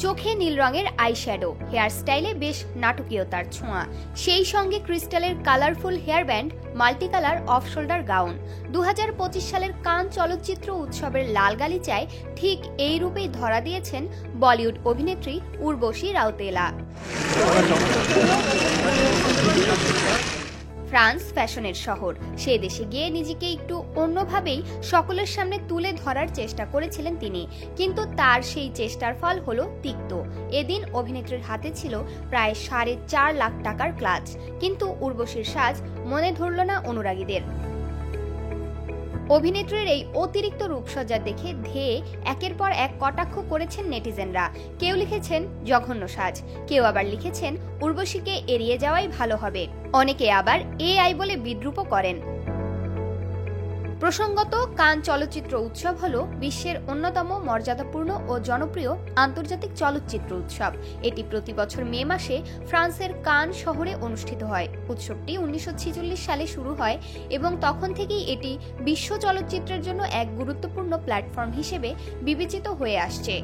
চোখে নীল রঙের eyeshadow, hair স্টাইলে বেশ নাটকীয়তার ছোঁয়া, সেই সঙ্গে ক্রিস্টালের colourful hair band, multi colour off shoulder gown. 2025 সালের কান চলচ্চিত্র উৎসবের লাল গালিচায় ঠিক এই রূপেই ধরা দিয়েছেন বলিউড অভিনেত্রী উর্বশী রাউতেলা। ফ্রান্স ফ্যাশনের শহর, সে দেশে গিয়ে নিজেকে একটু অন্যভাবেই সকলের সামনে তুলে ধরার চেষ্টা করেছিলেন তিনি, কিন্তু তার সেই চেষ্টার ফল হলো তিক্ত। এদিন অভিনেত্রীর হাতে ছিল প্রায় 4.5 লাখ টাকার ক্লাচ, কিন্তু উর্বশীর সাজ মনে ধরল না অনুরাগীদের। অভিনেত্রীর এই অতিরিক্ত রূপসজ্জা দেখে ধেয়ে একের পর এক কটাক্ষ করেছেন নেটিজেনরা। কেউ লিখেছেন জঘন্য সাজ, কেউ আবার লিখেছেন উর্বশীকে এড়িয়ে যাওয়াই ভালো হবে, অনেকে আবার এআই বলে বিদ্রূপও করেন। প্রসঙ্গত, কান চলচ্চিত্র উৎসব হল বিশ্বের অন্যতম মর্যাদাপূর্ণ ও জনপ্রিয় আন্তর্জাতিক চলচ্চিত্র উৎসব। এটি প্রতি বছর মে মাসে ফ্রান্সের কান শহরে অনুষ্ঠিত হয়। উৎসবটি 1946 সালে শুরু হয় এবং তখন থেকেই এটি বিশ্ব চলচ্চিত্রের জন্য এক গুরুত্বপূর্ণ প্ল্যাটফর্ম হিসেবে বিবেচিত হয়ে আসছে।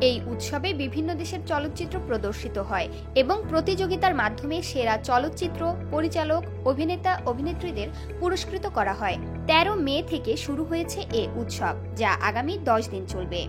এই উৎসবে বিভিন্ন দেশের চলচ্চিত্র প্রদর্শিত হয় এবং প্রতিযোগিতার মাধ্যমে সেরা চলচ্চিত্র, পরিচালক, অভিনেতা, অভিনেত্রীদের পুরস্কৃত করা হয়। 13 মে থেকে শুরু হয়েছে এ উৎসব, যা আগামী 10 দিন চলবে।